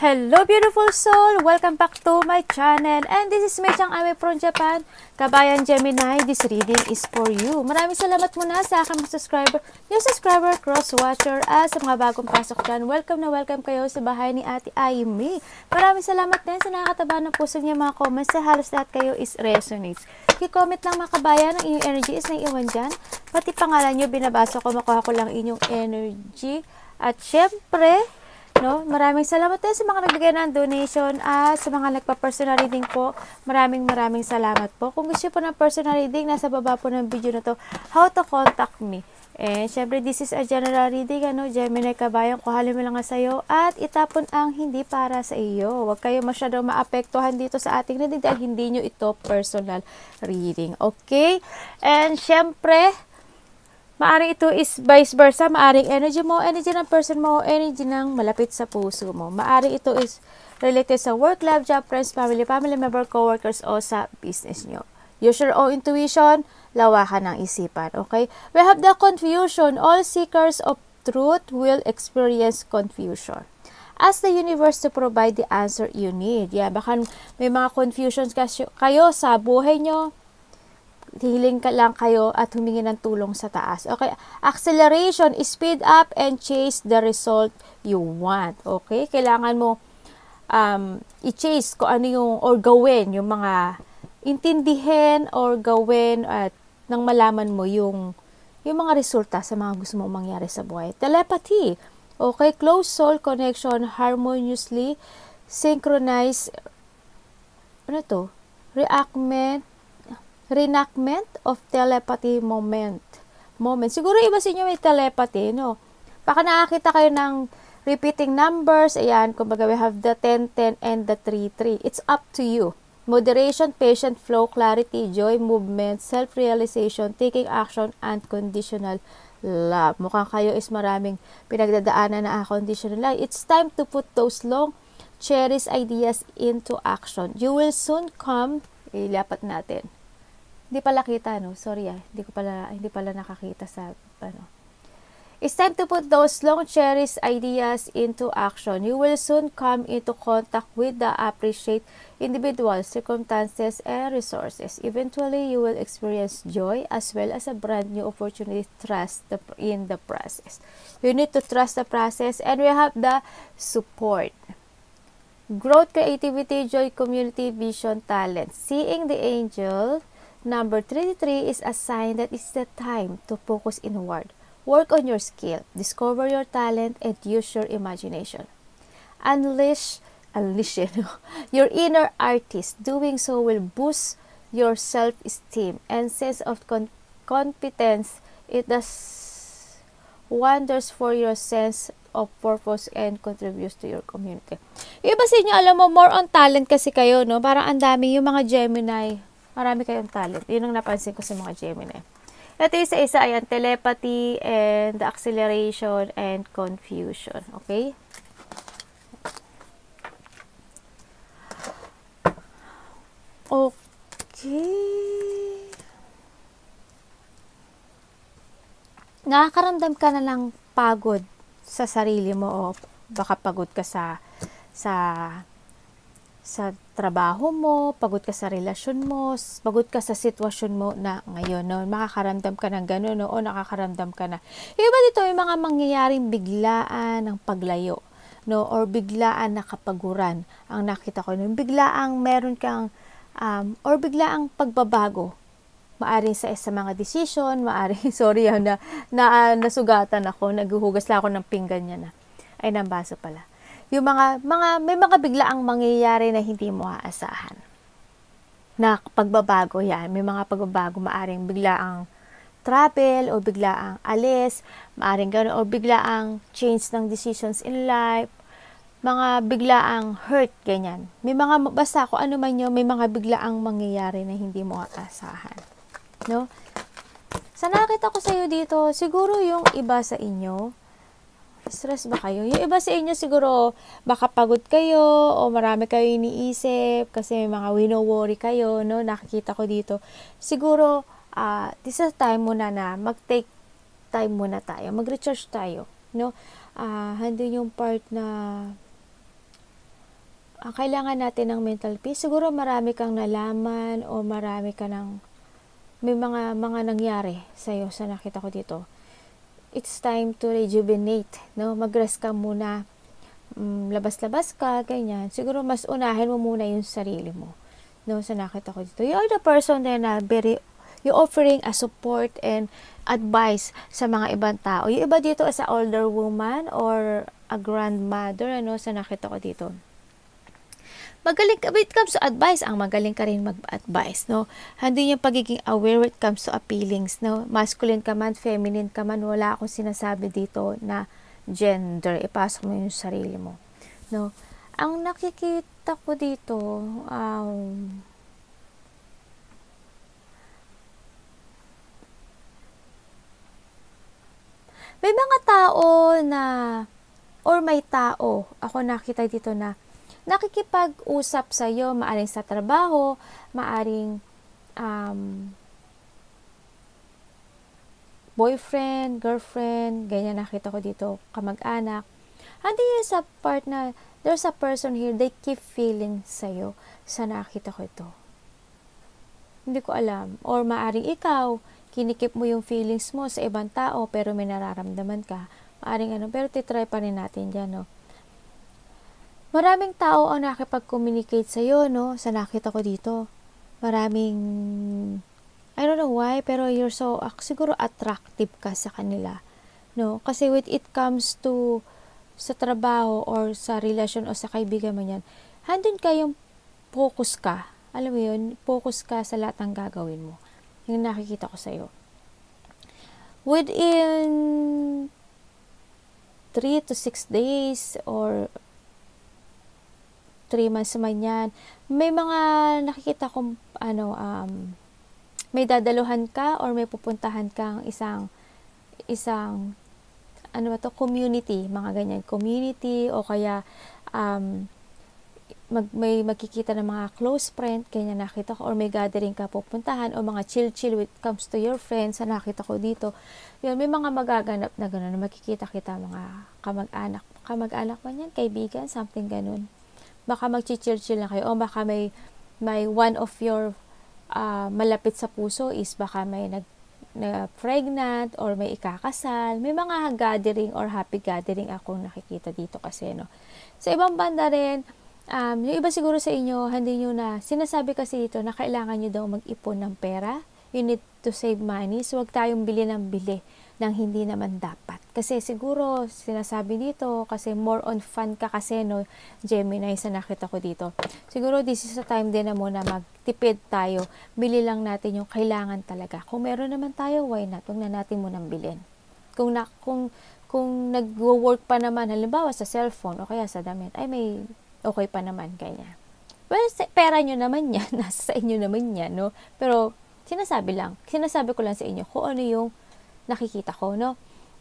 Hello beautiful soul! Welcome back to my channel and this is Mei-chan Ame from Japan. Kabayan Gemini, this reading is for you. Maraming salamat muna sa aking mga subscriber, new subscriber, cross-watcher, at sa mga bagong pasok dyan. Welcome na welcome kayo sa bahay ni Ate Aimee. Maraming salamat din sa nakakataba ng puso niya mga comments. Sa halos lahat kayo is resonates. I-comment lang mga kabayan, ang inyong energy is naiiwan dyan. Pati pangalan nyo, binabasa ko, makuha ko lang inyong energy. At syempre, no, maraming salamat din sa mga nagbigay ng donation at sa mga nagpa-personal reading po. Maraming salamat po. Kung gusto po ng personal reading, nasa baba po ng video na to, how to contact me. And syempre, this is a general reading, Gemini kabayan, kuhalin mo lang nga sa'yo at itapon ang hindi para sa iyo. Huwag kayo masyadong maapektuhan dito sa ating reading dahil hindi nyo ito personal reading. Okay? And syempre, maaring ito is vice versa, maaring energy mo, energy ng person mo, energy ng malapit sa puso mo. Maaring ito is related sa work, love, job, friends, family member, co-workers o sa business nyo. Use your own intuition, lawakan ng isipan, okay? We have the confusion. All seekers of truth will experience confusion. Ask the universe to provide the answer you need. Yan, baka may mga confusions kayo sa buhay nyo, hiling ka lang kayo at humingi ng tulong sa taas. Okay? Acceleration, speed up and chase the result you want. Okay? Kailangan mo i-chase kung ano yung, or gawin yung mga intindihin or gawin at nang malaman mo yung mga resulta sa mga gusto mong mangyari sa buhay. Telepathy. Okay? Close soul connection, harmoniously synchronize, reenactment of telepathy moment. Siguro iba sa inyo may telepathy, no? Baka nakakita kayo ng repeating numbers. Ayan, kumbaga we have the 10-10 and the 3-3. It's up to you. Moderation, patient flow, clarity, joy, movement, self-realization, taking action, unconditional love. Mukhang kayo is maraming pinagdadaanan na unconditional love. It's time to put those long, cherished ideas into action. You will soon come, ilapat natin. Hindi pala kita, no? Sorry, hindi pala nakakita sa, It's time to put those long cherished ideas into action. You will soon come into contact with the appreciate individuals, circumstances, and resources. Eventually, you will experience joy as well as a brand new opportunity. Trust in the process. You need to trust the process, and we have the support. Growth, creativity, joy, community, vision, talent. Seeing the angel. Number 33 is a sign that it's the time to focus inward. Work on your skill, discover your talent, and use your imagination. Unleash your inner artist. Doing so will boost your self-esteem and sense of competence. It does wonders for your sense of purpose and contributes to your community. Yung iba sa inyo, alam mo, more on talent kasi kayo, no? Parang ang dami yung mga Gemini. Marami kayong talent. Yun ang napansin ko sa mga Gemini. Ito yung isa ayan, telepathy and the acceleration and confusion. Okay? Okay. Nakakaramdam ka na ng pagod sa sarili mo o baka pagod ka sa trabaho mo, pagod ka sa relasyon mo, pagod ka sa sitwasyon mo na ngayon, no? Makakaramdam ka ng gano'n, no? O nakakaramdam ka na. Yung iba dito, yung mga mangyayaring biglaan ng paglayo, no? Or biglaan na kapaguran. Ang nakita ko, no? Biglaang meron kang, or biglaang pagbabago. Maaring sa mga decision, maaring, sorry, nasugatan ako, naghuhugas lang ako ng pinggan niya na. Ay, nambasa pala. Yung may mga biglaang mangyayari na hindi mo aasahan. Na pagbabago yan. May mga pagbabago, maaring biglaang travel o biglaang alis, maaring gano'n, o biglaang change ng decisions in life, mga biglaang hurt, ganyan. May mga, basta kung ano man yun, may mga biglaang mangyayari na hindi mo aasahan. No? Sa nakita ko sa'yo dito, siguro yung iba sa inyo, stress ba kayo? Yung iba sa inyo siguro baka pagod kayo o marami kayo iniisip kasi may mga wino-worry kayo, no? Nakikita ko dito. Siguro, this is time muna na mag-take time muna tayo. Mag-recharge tayo, no? Handun yung part na ang kailangan natin ng mental peace, siguro marami kang nalaman o marami ka ng, may mga nangyari sa'yo sa nakita ko dito. It's time to rejuvenate, no? Mag-rest ka muna, labas-labas ka, ganyan. Siguro mas unahin mo muna yung sarili mo, no? Sa nakita ko dito. You are the person na you offering a support and advice sa mga ibang tao. Yung iba dito as a older woman or a grandmother, ano, sa nakita ko dito. Magaling ka, when it comes to advice, ang magaling ka rin mag-advise, no? Hindi yung pagiging aware when it comes to feelings, no? Masculine ka man, feminine ka man, wala akong sinasabi dito na gender. Ipasok mo yung sarili mo, no? Ang nakikita ko dito, may mga tao na, or may tao, ako nakita dito na, nakikipag-usap sa iyo, maaring sa trabaho, maaring boyfriend, girlfriend, ganyan nakita ko dito, kamag-anak. Hindi yun sa part na, there's a person here, they keep feeling sa iyo, sa nakita ko ito. Hindi ko alam. Or maaring ikaw, kinikip mo yung feelings mo sa ibang tao, pero may nararamdaman ka. Maaring ano, pero titry pa rin natin dyan, no? Maraming tao ang nakipag-communicate sa iyo, no? Sa nakita ko dito. Maraming, I don't know why, pero you're so, siguro attractive ka sa kanila, no? Kasi when it comes to, sa trabaho, or sa relasyon, o sa kaibigan mo yan, handun kayong focus ka. Alam mo yun, focus ka sa lahat ng gagawin mo. Yung nakikita ko sa iyo. Within 3 to 6 days, or 3 months man yan, may mga nakikita kong may dadaluhan ka or may pupuntahan kang isang ano ba to, community, mga ganyan, community, o kaya may magkikita ng mga close friend, ganyan nakita ko, or may gathering ka pupuntahan, o mga chill when it comes to your friends, na nakita ko dito. Yun, may mga magaganap na gano'n, makikita kita mga kamag-anak man yan, kaibigan, something ganun. Baka magchichill-chill na kayo, o baka may one of your malapit sa puso is baka may pregnant or may ikakasal. May mga gathering or happy gathering akong nakikita dito kasi, no. Sa ibang banda rin, yung iba siguro sa inyo, hindi nyo na, sinasabi kasi dito na kailangan nyo daw mag-ipon ng pera. You need to save money. So, huwag tayong bili ng hindi naman dapat. Kasi siguro, sinasabi dito, kasi more on fun ka kasi, no, Gemini, sa nakita ko dito. Siguro, this is the time din na muna magtipid tayo. Bili lang natin yung kailangan talaga. Kung meron naman tayo, why not? Huwag na natin munang bilhin. Kung nag-work pa naman, halimbawa sa cellphone o kaya sa damit, ay may okay pa naman, kanya. Well, pera nyo naman yan. Nasa sa inyo naman yan, no? Pero, sinasabi ko lang sa inyo kung ano yung nakikita ko, no?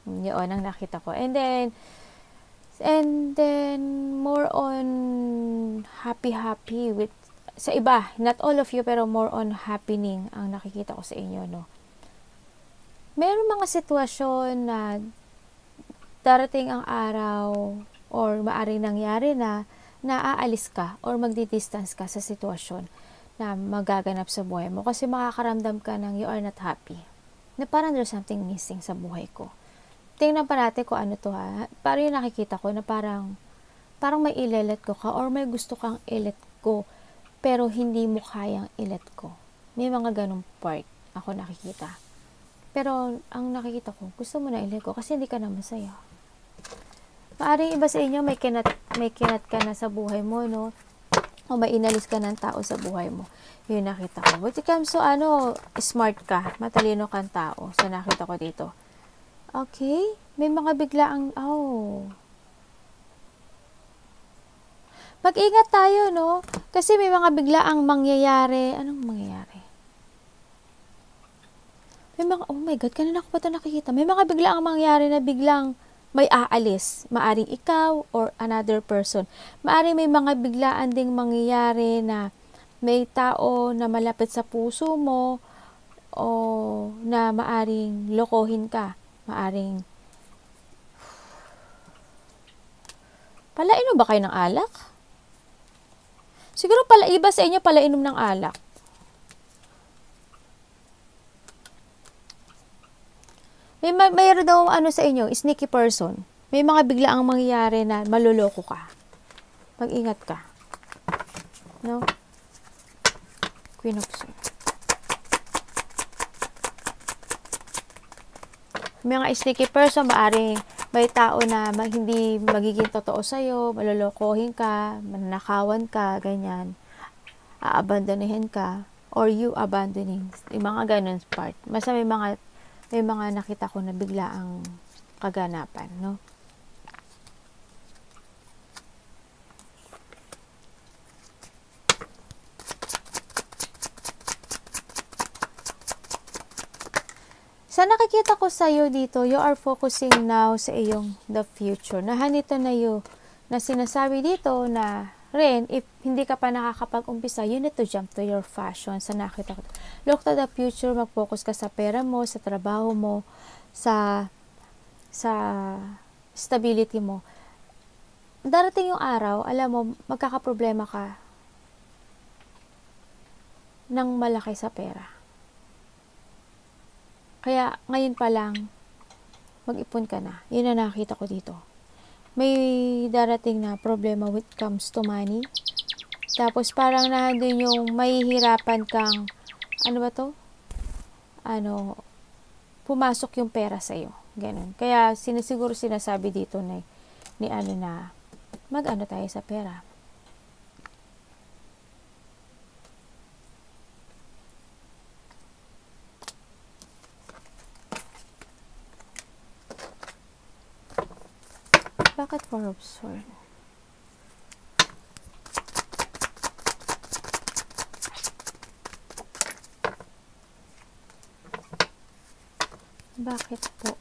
Yun ang nakita ko. And then more on happy with, sa iba, not all of you, pero more on happening ang nakikita ko sa inyo, no? Meron mga sitwasyon na darating ang araw or maaring nangyari na naaalis ka or magdi-distance ka sa sitwasyon na magaganap sa buhay mo kasi makakaramdam ka ng you are not happy. Na parang there's something missing sa buhay ko. Tingnan pa natin kung ano to, ha. Parang yung nakikita ko na parang may i-let go ka or may gusto kang i-let go pero hindi mo kayang i-let go. May mga ganong part ako nakikita. Pero ang nakikita ko, gusto mo na i-let go kasi hindi ka na masaya. Maaring iba sa inyo may kinat ka na sa buhay mo, no? O may inalis ka ng tao sa buhay mo. Yun nakita ko. But it comes to smart ka, matalino kang tao. So nakita ko dito. Okay, may mga biglaang, mag-ingat tayo, no? Kasi may mga biglaang mangyayari. Anong mangyayari? May mga, oh my God, kanina ko pa ito nakikita. May mga biglaang mangyayari na biglang may aalis. Maaring ikaw or another person. Maaring may mga biglaan ding mangyayari na may tao na malapit sa puso mo o na maaring lokohin ka. Maaring palain mo ba kayo ng alak? Siguro pala, iba sa inyo pala inom ng alak. Mayroon daw ano sa inyo, sneaky person. May mga bigla ang mangyayari na maluloko ka. Mag-ingat ka. No? Queen of Swords. May mga sneaky person, maaring may tao na hindi magiging totoo sa'yo, malolokohin ka, mananakawan ka, ganyan. Aabandonahin ka, or you abandoning. Yung mga ganun part. Basta may mga nakita ko na bigla ang kaganapan, no? Sa nakikita ko sa iyo dito, you are focusing now sa iyong the future. Nahanito na na sinasabi dito na rin, if hindi ka pa nakakapag-umpisa, you need to jump to your fashion. Sa nakita ko. Look to the future, mag-focus ka sa pera mo, sa trabaho mo, sa stability mo. Darating yung araw, alam mo, magkakaproblema ka ng malaki sa pera. Kaya, ngayon pa lang, mag-ipon ka na. Yun na nakita ko dito. May darating na problema when it comes to money. Tapos, parang nandun yung mahihirapan kang, ano ba to? Pumasok yung pera sa'yo. Ganun. Kaya, siguro sinasabi dito na mag-ano tayo sa pera. Bakit Four of Swords? Bakit po?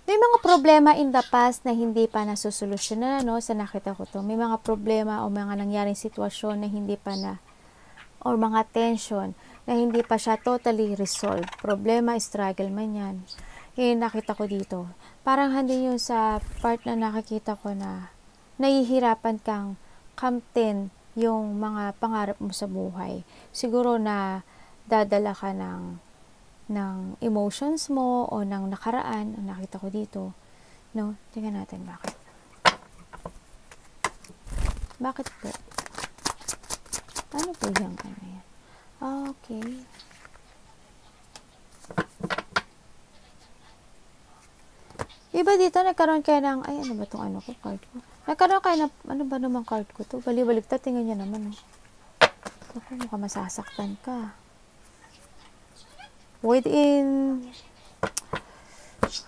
May mga problema in the past na hindi pa nasusolusyonan, no? Sa nakita ko to. May mga problema o mga nangyaring sitwasyon na hindi pa or mga tension na hindi pa siya totally resolved. Problema, struggle man yan. Yung nakita ko dito. Parang hindi yun sa part na nakikita ko na nahihirapan kang kamtin yung mga pangarap mo sa buhay. Siguro na dadala ka ng emotions mo o ng nakaraan, nakita ko dito, no? Tingnan natin bakit. Bakit po? Ano po yung ano yan? Okay. Iba dito, nagkaroon kayo ng, ay, ano ba itong ano ko, card ko? Nagkaroon kayo ng, ano ba naman card ko to? Bali-baligtad, tingnan nyo naman, oh. Ako, mukhang masasaktan ka. Within,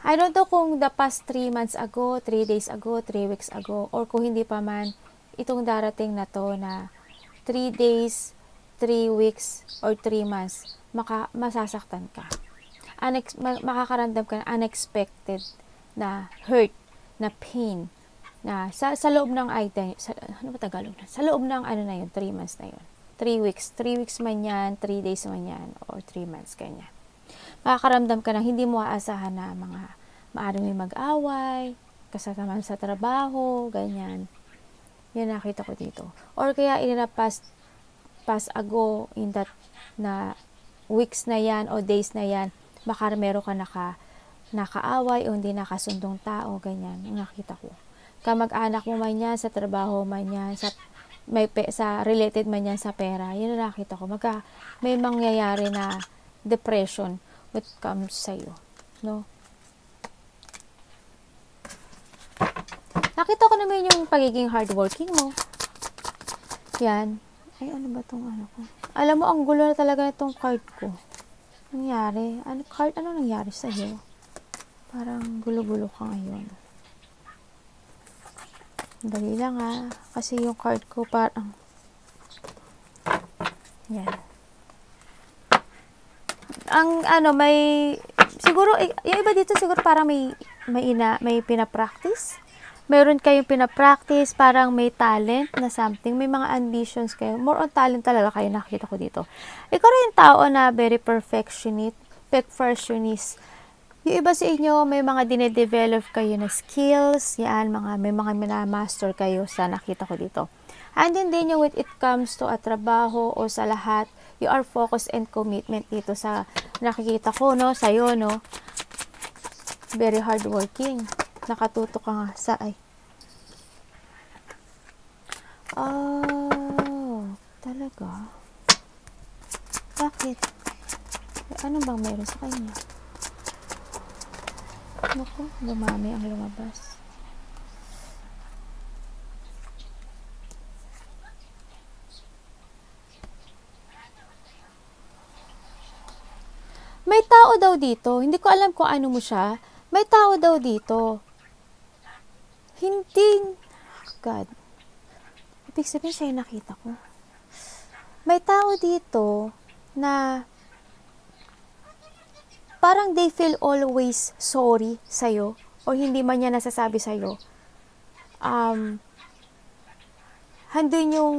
I don't know kung the past 3 months ago, 3 days ago, 3 weeks ago, or kung hindi pa man, itong darating na to na 3 days, 3 weeks, or 3 months, masasaktan ka. Makakaramdam ka ng unexpected na hurt, na pain, na sa loob ng ano ba Tagalog na? Sa loob ng ano na yun, 3 months na yun. 3 weeks. 3 weeks man yan, 3 days man yan, or 3 months, ganyan. Makakaramdam ka ng hindi mo aasahan na mga maaaring may mag-away, kasama sa trabaho, ganyan. Yan nakita ko dito. Or kaya in the past ago, in that na weeks na yan o days na yan, baka meron ka nakaaway o hindi nakasundong tao, ganyan. Yung nakita ko. Kamag-anak mo man yan, sa trabaho man yan, sa related man yan sa pera, yun na nakita ko. May mangyayari na depression when it comes sa'yo. No? Nakita ko naman yung pagiging hardworking mo. Yan. Ay, ano ba itong ano ko? Alam mo, ang gulo na talaga itong card ko. Nangyari? Ano nangyari sa'yo? Parang gulo-gulo ka ngayon. Dali lang kasi yung card ko parang yan. Ang may siguro yung iba dito siguro parang may pinapractice meron kayong pinapractice, parang may talent na something, may mga ambitions kayo. More on talent talaga kayo, nakikita ko dito. Ikaw rin yung tao na very perfectionist. Yung iba sa inyo, may mga dinedevelop kayo na skills, yan, may mga minamaster kayo sa nakita ko dito. And din yung when it comes to a trabaho o sa lahat, you are focused and commitment dito sa nakikita ko, no, sa'yo, no. Very hardworking. Nakatuto ka nga sa, oh, talaga? Bakit? Ano bang meron sa kanya? Naku, dumami ang lumabas. May tao daw dito. Hindi ko alam kung ano mo siya. May tao daw dito. Hindi. God. Ibig sabihin siya yung nakita ko. May tao dito na parang they feel always sorry sa'yo or hindi man niya nasasabi sa'yo. Handun yung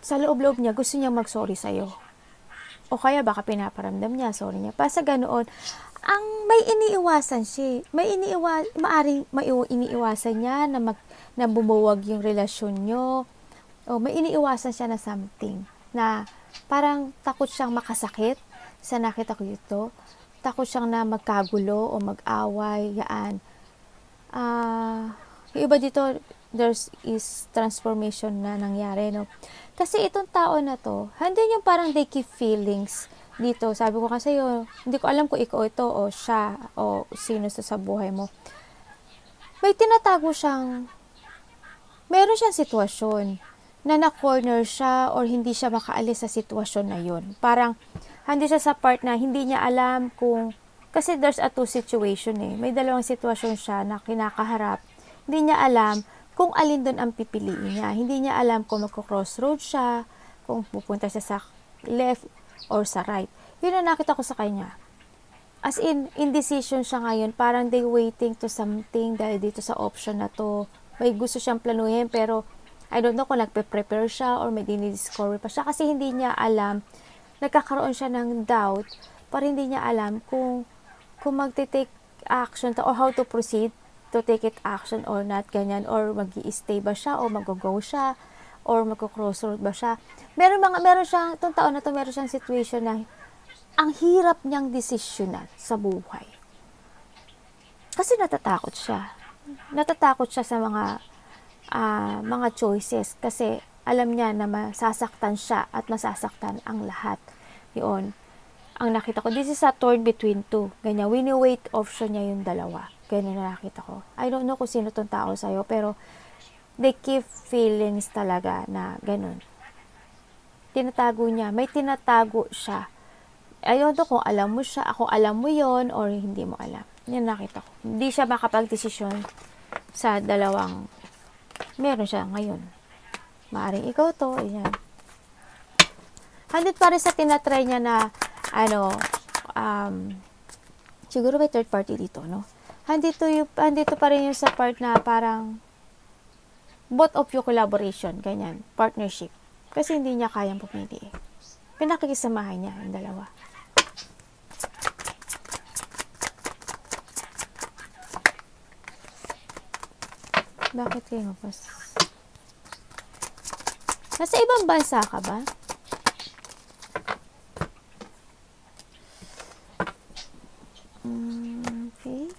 sa loob-loob niya, gusto niya mag-sorry sa'yo. O kaya baka pinaparamdam niya, sorry niya. Para sa ganoon, ang may iniiwasan siya. Maaring iniiwasan niya na bumuwag yung relasyon nyo. O may iniiwasan siya na something. Na parang takot siyang makasakit. Sa nakita ko ito. Takot siyang na magkagulo o mag-away. Yaan. Yung iba dito, is transformation na nangyari, no? Kasi itong tao na to, hindi yung parang they keep feelings dito. Sabi ko kasi hindi ko alam kung ikaw ito o siya o sino sa buhay mo. May tinatago meron siyang sitwasyon na na-corner siya or hindi siya makaalis sa sitwasyon na yun. Parang hindi siya sa part na hindi niya alam kasi there's a two situation eh. May dalawang sitwasyon siya na kinakaharap. Hindi niya alam kung alin doon ang pipiliin niya. Hindi niya alam kung magko-crossroad siya, kung pupunta siya sa left or sa right. Yun ang nakita ko sa kanya. As in, indecision siya ngayon. Parang they waiting to something dahil dito sa option na to. May gusto siyang planuhin pero I don't know kung nagpe-prepare siya or may dinidiscover pa siya kasi hindi niya alam. Nagkakaroon siya ng doubt para hindi niya alam kung magte-take action to or how to proceed to take it action or not, ganyan, or mag-i-stay ba siya, o mag-go siya, or magko-crossroad ba siya. Meron siyang, itong taon na to, meron siyang situation na ang hirap niyang desisyonan sa buhay. Kasi natatakot siya. Natatakot siya sa mga choices kasi alam niya na masasaktan siya at masasaktan ang lahat. Yun. Ang nakita ko, this is a torn between two. Ganyan, wini-wait option niya yung dalawa. Ganyan na nakita ko. I don't know kung sino tong tao sa'yo, pero they keep feelings talaga na ganun. Tinatago niya. May tinatago siya. Ayun to kung alam mo siya, kung alam mo yon or hindi mo alam. Yan nakita ko. Hindi siya makapag-desisyon sa dalawang meron siya ngayon. Maaring ikaw to, ayan. Handit pa rin sa tinatry niya na siguro may third party dito, no? Handito pa rin yung sa part na parang both of you collaboration, ganyan, partnership. Kasi hindi niya kayang pumili eh. Pinakikisamahan niya yung dalawa. Bakit kayo mas? Nasa ibang bansa ka ba? Okay.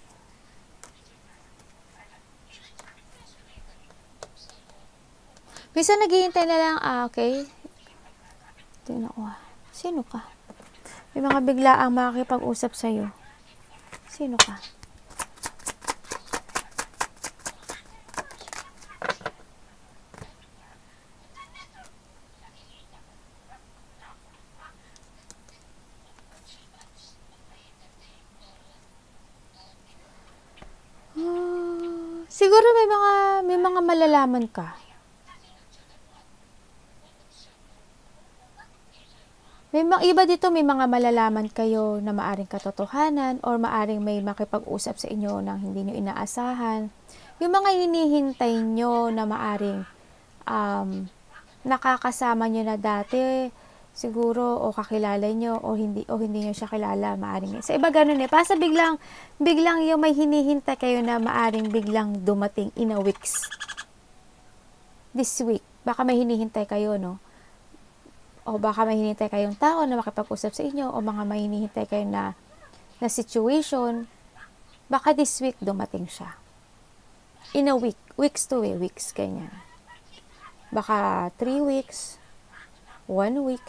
Minsan naghihintay na lang, okay. Tingnan ko. Sino ka? May mga biglaang makakipag-usap sa'yo. Sino ka? Siguro may mga malalaman ka. May mga iba dito, may mga malalaman kayo na maaring katotohanan or maaring may makipag-usap sa inyo ng hindi nyo inaasahan. Yung mga hinihintay nyo na maaring nakakasama nyo na dati, siguro o kakilala nyo o hindi nyo siya kilala, maaring. Sa iba ganun Pasa biglang yung may hinihintay kayo na maaring biglang dumating in a weeks. This week, baka may hinihintay kayo, no? O baka may hinihintay kayong tao na makipag-usap sa inyo, o mga may hinihintay kayo na situation, baka this week dumating siya. In a week, weeks to weeks, ganyan. Baka 3 weeks, 1 week,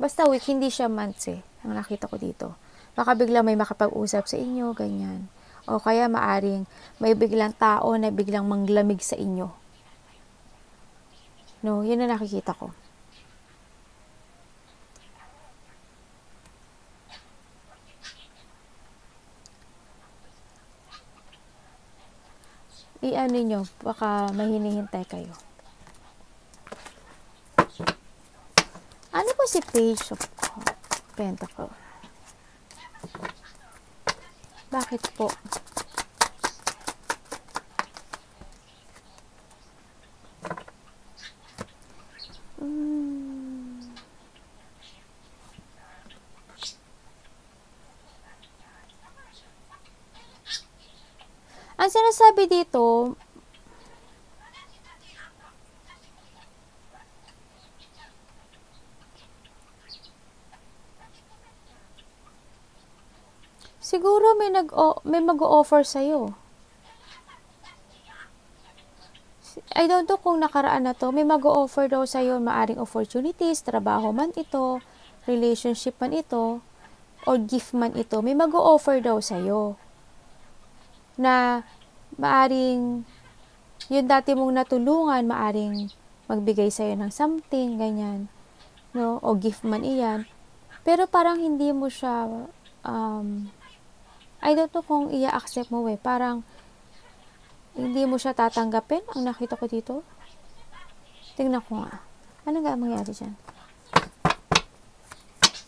basta week, hindi siya months ang nakita ko dito. Baka biglang may makapag-usap sa inyo, ganyan. O kaya maaring may biglang tao na biglang manglamig sa inyo. No, yun na nakikita ko. I-ano nyo, baka may hinihintay kayo. Ano po si Page of Pentacle? Bakit po? Ang sinasabi dito, siguro may mag-o-offer sa'yo. I don't know kung nakaraan na to, may mag-o-offer daw sa'yo maaring opportunities, trabaho man ito, relationship man ito, or gift man ito, may mag-o-offer daw sa'yo. Na maaring yung dati mong natulungan, maaring magbigay sa'yo ng something, ganyan, no? O gift man iyan. Pero parang hindi mo siya, I don't know kung i-accept mo parang hindi mo siya tatanggapin, ang nakita ko dito. Tingnan ko nga. Ano nga mangyari dyan?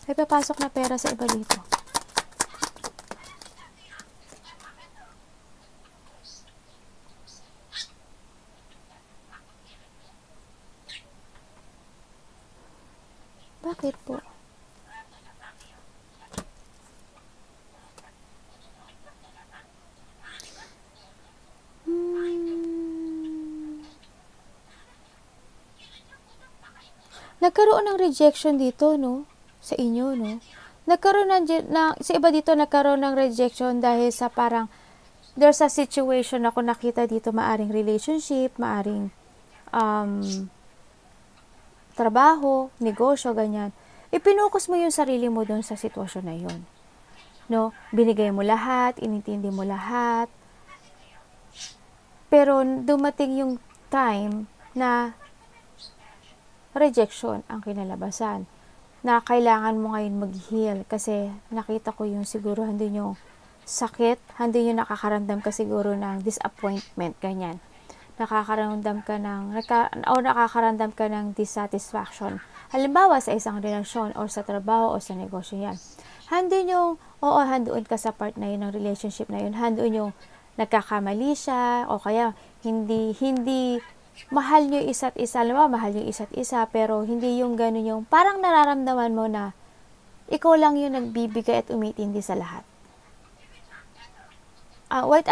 May papasok na pera sa iba dito. Bakit po? Nagkaroon ng rejection dito, no? Sa inyo, no? Nagkaroon sa iba dito, nagkaroon ng rejection dahil sa parang there's a situation ako nakita dito, maaring relationship, maaring trabaho, negosyo, ganyan. Ipinokus mo yung sarili mo doon sa sitwasyon na yun. No? Binigay mo lahat, inintindi mo lahat. Pero dumating yung time na rejection ang kinalabasan. Na kailangan mo ngayon mag-heal kasi nakita ko yung siguro hindi yung sakit, hindi yung nakakaramdam ka siguro ng disappointment, ganyan. Nakakaramdam ka ng dissatisfaction. Halimbawa sa isang relasyon o sa trabaho o sa negosyo yan. Handoon ka sa part na yun ng relationship na yun. Handoon yung nagkakamali siya o kaya hindi mahal nyo isa't isa. Alam mo, mahal nyo isa't isa pero hindi yung gano'n yung parang nararamdaman mo na ikaw lang yung nagbibigay at umitindi sa lahat. What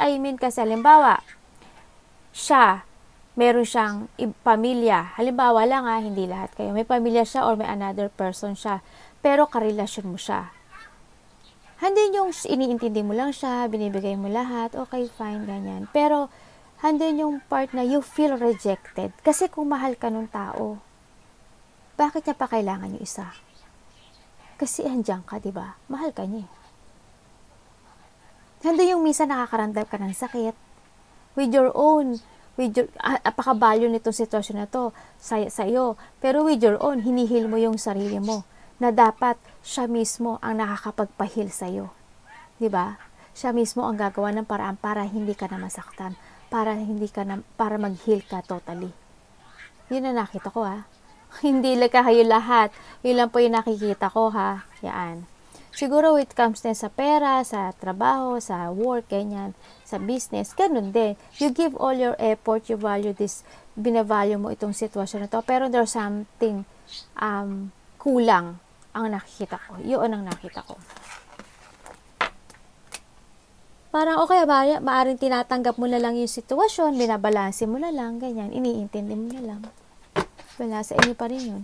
I mean kasi, halimbawa, meron siyang pamilya. Halimbawa lang hindi lahat kayo. May pamilya siya or may another person siya. Pero karelasyon mo siya. Hindi yung iniintindi mo lang siya, binibigay mo lahat, okay, fine, ganyan. Pero, handun yung part na you feel rejected. Kasi kung mahal ka nung tao, bakit niya pa kailangan yung isa? Kasi andiyan ka, diba? Mahal ka niya. Handun yung minsan nakakaramdam ka ng sakit. Apaka-value nitong sitwasyon na to sa iyo. Pero with your own, hinihil mo yung sarili mo. Na dapat siya mismo ang nakakapagpahil sa iyo. Diba? Siya mismo ang gagawa ng paraan para hindi ka na masaktan. Para mag-heal ka totally. Yun na nakita ko Hindi lang kayo lahat. Yun lang po yung nakikita ko, ha. Yan. Siguro it comes din sa pera, sa trabaho, sa work, ganyan, sa business, ganun din. You give all your effort, you value this, binavalue mo itong sitwasyon na to, pero there's something kulang ang nakikita ko. Yun ang nakita ko. Parang okay, maaring tinatanggap mo na lang yung sitwasyon, binabalanse mo na lang, ganyan, iniintindi mo na lang. Wala sa inyo pa rin yun.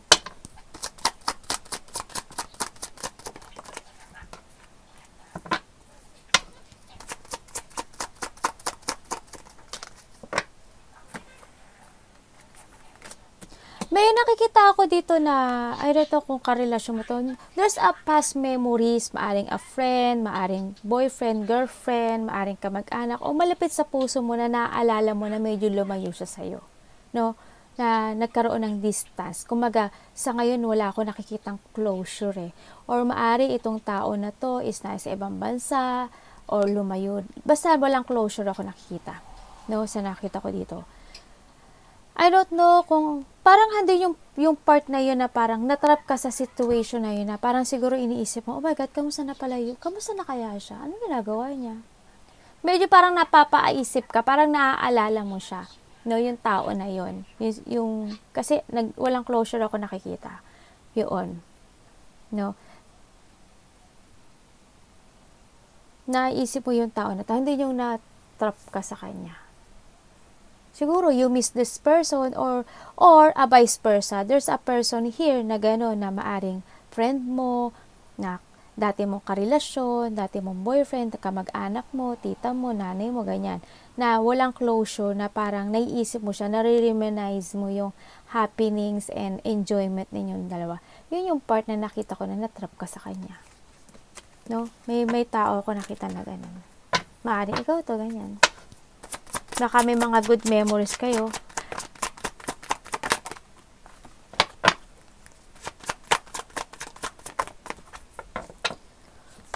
May nakikita ako dito na, I don't know kung karelasyon mo to. There's a past memories, maaring a friend, maaring boyfriend, girlfriend, maaring kamag-anak, o malapit sa puso mo na naaalala mo na medyo lumayo siya sa'yo. No? Na nagkaroon ng distance. Kumaga, sa ngayon wala ako nakikitang closure eh. Or maari itong tao na to is nasa ibang bansa, or lumayo. Basta walang closure ako nakikita. No? Sa nakita ko dito. I don't know kung parang hindi yung part na yun na parang natrap ka sa situation na yun na parang siguro iniisip mo, oh my God, kamusta na pala yun? Kamusta na kaya siya? Ano ginagawa niya? Medyo parang napapaisip ka, parang naaalala mo siya. No, yung tao na yun. Kasi walang closure ako nakikita. Yun. No. Naisip mo yung tao na to, hindi yung natrap ka sa kanya. Siguro you miss this person or a vice versa. There's a person here na gano'n na maaring friend mo, na dati mong karelasyon, dati mong boyfriend, kamag-anak mo, tita mo, nanay mo, ganyan. Na walang closure, na parang naiisip mo siya, nare-reminisce mo yung happenings and enjoyment ninyong dalawa. Yun yung part na nakita ko na natrap ka sa kanya. No? May tao ko nakita na gano'n. Maaring ikaw to, ganyan. Baka may mga good memories kayo.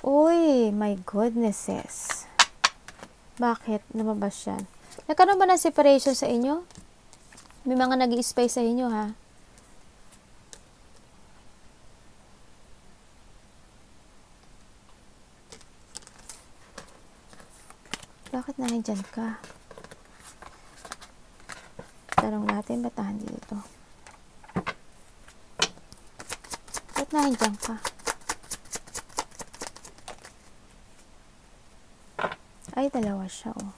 Uy, my goodnesses. Bakit lumabas yan? Nagkaroon ba ng separation sa inyo? May mga nag-i-spy sa inyo, ha? Bakit nandiyan ka? Tanong natin, ba't dito? Ba't nandiyan ka? Ay, dalawa siya, oh.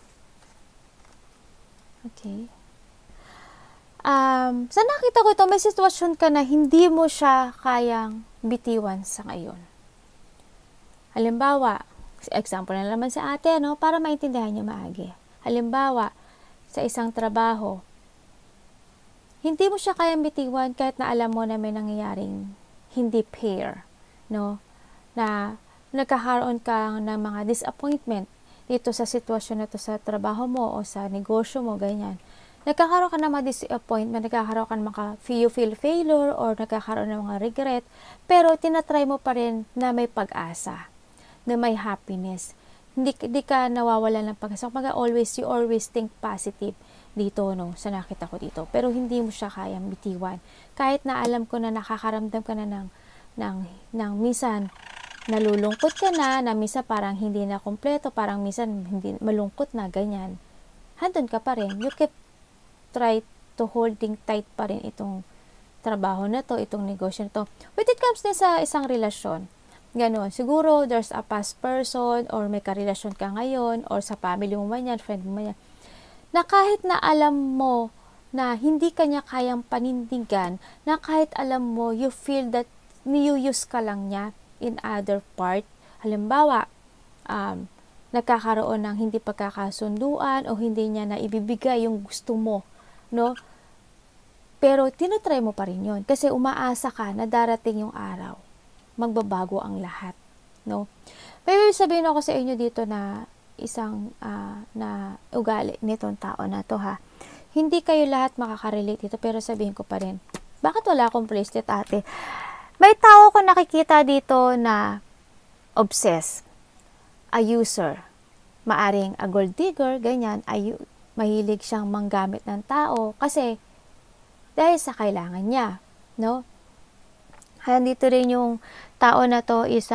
Okay. Sa nakita ko ito, may sitwasyon ka na hindi mo siya kayang bitiwan sa ngayon. Halimbawa, example na naman sa ate, no? Para maintindihan niyo maagi. Halimbawa, sa isang trabaho, hindi mo siya kayang bitiwan kahit na alam mo na may nangyayaring hindi fair, no? Na nagkakaroon ka ng mga disappointment dito sa sitwasyon na to sa trabaho mo o sa negosyo mo, ganyan. Nagkakaroon ka ng mga disappointment, nagkakaroon ka ng mga feel failure or nagkakaroon ng mga regret, pero tinatry mo pa rin na may pag-asa, na may happiness. Hindi ka nawawala ng pag-asa. You always think positive dito, no, sa nakita ko dito. Pero hindi mo siya kayang bitiwan. Kahit na alam ko na nakakaramdam ka na ng minsan nalulungkot ka na minsan parang hindi na kompleto, parang minsan hindi malungkot na, ganyan. Handun ka pa rin. You keep try to holding tight pa rin itong trabaho na to, itong negosyo na to. But it comes din sa isang relasyon. Ganon. Siguro there's a past person or may karelasyon ka ngayon or sa family mo man yan, friend mo man yan, na kahit na alam mo na hindi kanya kayang panindigan, na kahit alam mo, you feel that niyuyus ka lang niya in other part. Halimbawa, nagkakaroon ng hindi pagkakasunduan o hindi niya na ibibigay yung gusto mo, no? Pero tinatry mo pa rin yun kasi umaasa ka na darating yung araw, magbabago ang lahat, no? Pero sabihin ako sa inyo dito na isang na ugali nitong tao na to, ha. Hindi kayo lahat makakarelate dito, pero sabihin ko pa rin, bakit wala akong bracelet, ate? May tao ko nakikita dito na obsessed, a user, maaring a gold digger, ganyan, mahilig siyang manggamit ng tao kasi dahil sa kailangan niya. no? Kaya dito rin yung tao na to is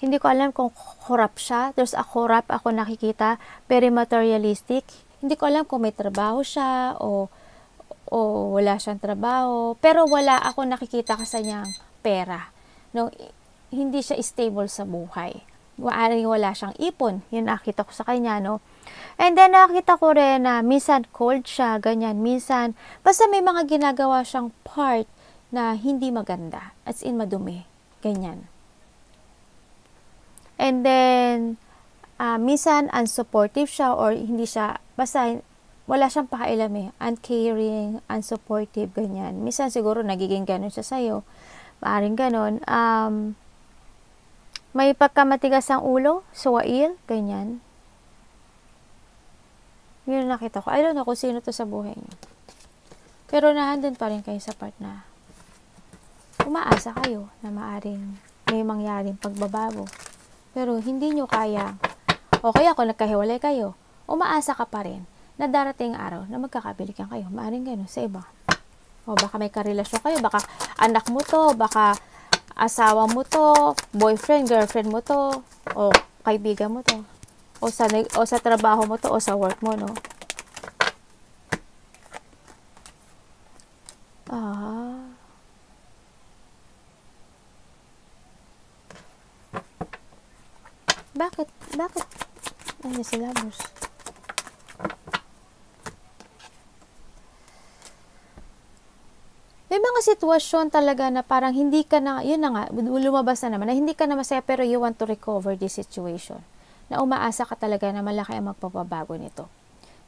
hindi ko alam kung corrupt siya. There's a corrupt ako nakikita, very materialistic. Hindi ko alam kung may trabaho siya o wala siyang trabaho. Pero wala ako nakikita sa niyang pera. No? Hindi siya stable sa buhay. Maaring wala siyang ipon. Yun nakita ko sa kanya, no? And then nakita ko rin na minsan cold siya, ganyan. Minsan, basta may mga ginagawa siyang part na hindi maganda. As in madumi. Ganyan. And then, minsan unsupportive siya or hindi siya, basta wala siyang pakialam eh. Uncaring, unsupportive, ganyan. Minsan siguro nagiging ganun siya sa'yo. Maaring ganun. May pagkamatigas ang ulo, suwail, ganyan. Yun nakita ko. I don't know kung sino to sa buhay niyo. Pero nahandun pa rin kayo sa part na umaasa kayo na maaring may mangyaring pagbabago. Pero hindi nyo kaya, o kaya kung nagkahiwalay kayo, umaasa ka pa rin na darating araw na magkakabilikan kayo. Maaring gano'n sa iba. O baka may karelasyon kayo, baka anak mo to, baka asawa mo to, boyfriend, girlfriend mo to, o kaibigan mo to, o sa trabaho mo to, o sa work mo, no? Bakit? Ano sila, boss? May mga sitwasyon talaga na parang hindi ka na, yun na nga, lumabas na naman, na hindi ka na masaya pero you want to recover this situation. Na umaasa ka talaga na malaki ang magpapabago nito.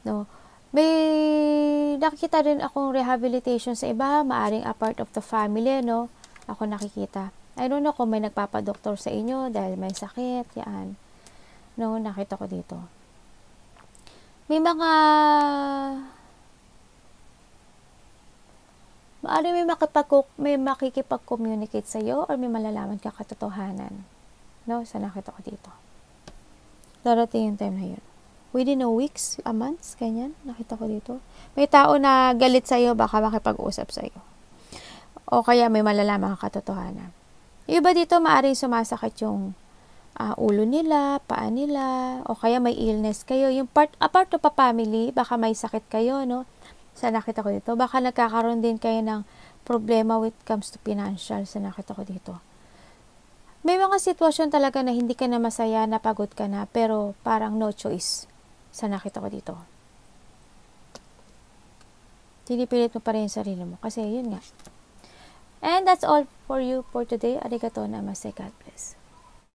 No? May nakikita rin akong rehabilitation sa iba, maaring a part of the family, no? Ako nakikita. I don't know kung may nagpapadoktor sa inyo dahil may sakit, yan. No, nakita ko dito. May mga maaari may makikipag-communicate sa iyo or may malalaman ka katotohanan. No, sa nakita ko dito. Darating yung time na yun. Within a weeks, a month, ganyan, nakita ko dito. May tao na galit sa iyo, baka makipag-usap sa iyo. O kaya may malalaman ka katotohanan. Yung iba dito, maaaring sumasakit yung ulo nila, paa nila, o kaya may illness kayo. Yung apart of a family, baka may sakit kayo, no? Sa nakita ko dito. Baka nagkakaroon din kayo ng problema when it comes to financial. Sa nakita ko dito. May mga sitwasyon talaga na hindi ka na masaya, napagod ka na, pero parang no choice. Sa nakita ko dito. Pinipilit mo pa rin yung sarili mo. Kasi yun nga. And that's all for you for today. Arigato namaste. God bless.